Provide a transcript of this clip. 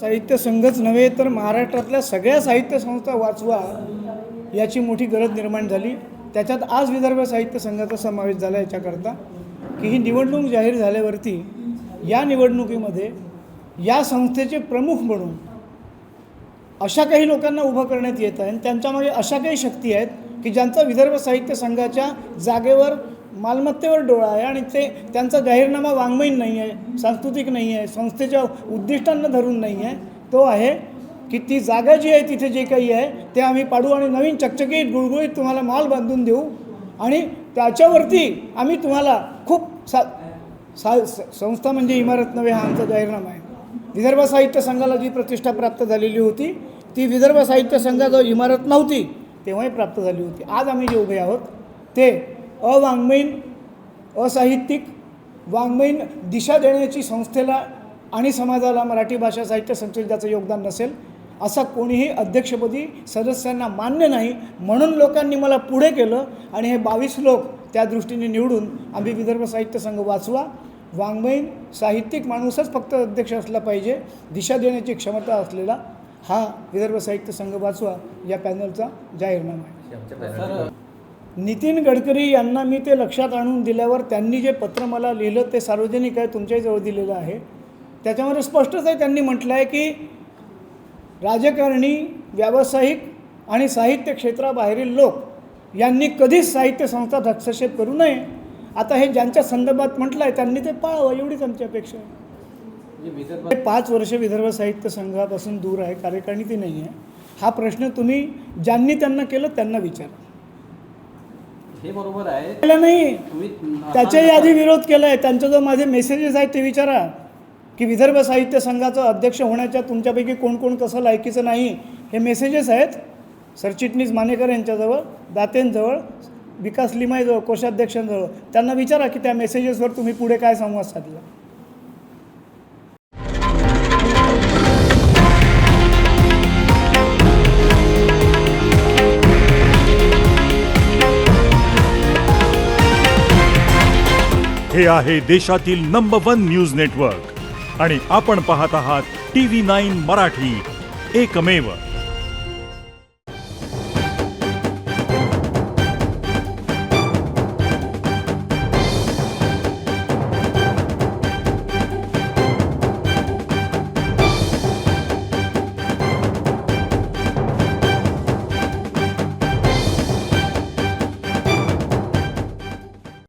साहित्य संघच नव्हे तर महाराष्ट्रातल्या सगळ्या साहित्य संस्था वाचवा याची मोठी गरज निर्माण झाली। त्याच्यात आज विदर्भ साहित्य संघाचा समावेश झाला याच्याकरता की ही निवडणूक जाहीर झाल्यावरती या निवडणुकीमध्ये या संस्थेचे प्रमुख म्हणून अशा काही लोकांना उभं करण्यात येत आहे आणि त्यांच्यामागे अशा काही शक्ती आहेत की ज्यांचा विदर्भ साहित्य संघाच्या जागेवर मालमत्तेवर डोळा आहे आणि ते त्यांचा जाहीरनामा वाङ्मयीन नाही आहे, सांस्कृतिक नाही आहे, संस्थेच्या उद्दिष्टांना धरून नाही आहे। तो आहे की ती जागा जी आहे तिथे जे काही आहे ते आम्ही पाडू आणि नवीन चकचकीत गुळगुळीत तुम्हाला मॉल बांधून देऊ आणि त्याच्यावरती आम्ही तुम्हाला खूप संस्था म्हणजे इमारत नव्हे हा आमचा जाहीरनामा आहे। विदर्भ साहित्य संघाला जी प्रतिष्ठा प्राप्त झालेली होती ती विदर्भ साहित्य संघाजवळ इमारत नव्हती तेव्हाही प्राप्त झाली होती। आज आम्ही जे उभे आहोत ते अवाङ्मयीन असाहित्यिक वाङ्मयीन दिशा देण्याची संस्थेला आणि समाजाला मराठी भाषा साहित्य संस्थेत ज्याचं योगदान नसेल असा कोणीही अध्यक्षपदी सदस्यांना मान्य नाही, म्हणून लोकांनी मला पुढे केलं आणि हे 22 लोक त्या दृष्टीने निवडून आम्ही विदर्भ साहित्य संघ वाचवा। वाङ्मयीन साहित्यिक माणूसच फक्त अध्यक्ष असला पाहिजे, दिशा देण्याची क्षमता असलेला हा विदर्भ साहित्य संघ वाचवा या पॅनलचा जाहीरनामा आहे। नितीन गडकरी यांना मी ते लक्षात आणून दिल्यावर त्यांनी जे पत्र मला लिहिलं ते सार्वजनिक आहे, तुमच्याही जवळ दिलेलं आहे। त्याच्यामध्ये स्पष्टच आहे, त्यांनी म्हटलं आहे की राजकारणी व्यावसायिक आणि साहित्य क्षेत्राबाहेरील लोक यांनी कधीच साहित्य संस्थात हस्तक्षेप करू नये। आता हे ज्यांच्या संदर्भात म्हटलं आहे त्यांनी ते पाळावं एवढीच आमची अपेक्षा आहे। 5 वर्ष विदर्भ साहित्य संघापासून दूर आहे, कार्यकारिणी ती नाही आहे। हा प्रश्न तुम्ही ज्यांनी त्यांना केलं त्यांना विचारा। हे बरोबर आहे केला नाही, त्याच्याही आधी विरोध केला आहे। त्यांचा जो माझे मेसेजेस आहेत ते विचारा की विदर्भ साहित्य संघाचा अध्यक्ष होण्याच्या तुमच्यापैकी कोण कोण कसं लायकीचं नाही, हे मेसेजेस आहेत सरचिटणीस मानेकर यांच्याजवळ, दातेंजवळ, विकास लिमाईजवळ, कोषाध्यक्षांजवळ। त्यांना विचारा की त्या मेसेजेसवर तुम्ही पुढे काय संवाद साधला। हे आहे देशातील नंबर 1 न्यूज नेटवर्क आणि आपण पाहत आहात TV9 मराठी, एकमेव।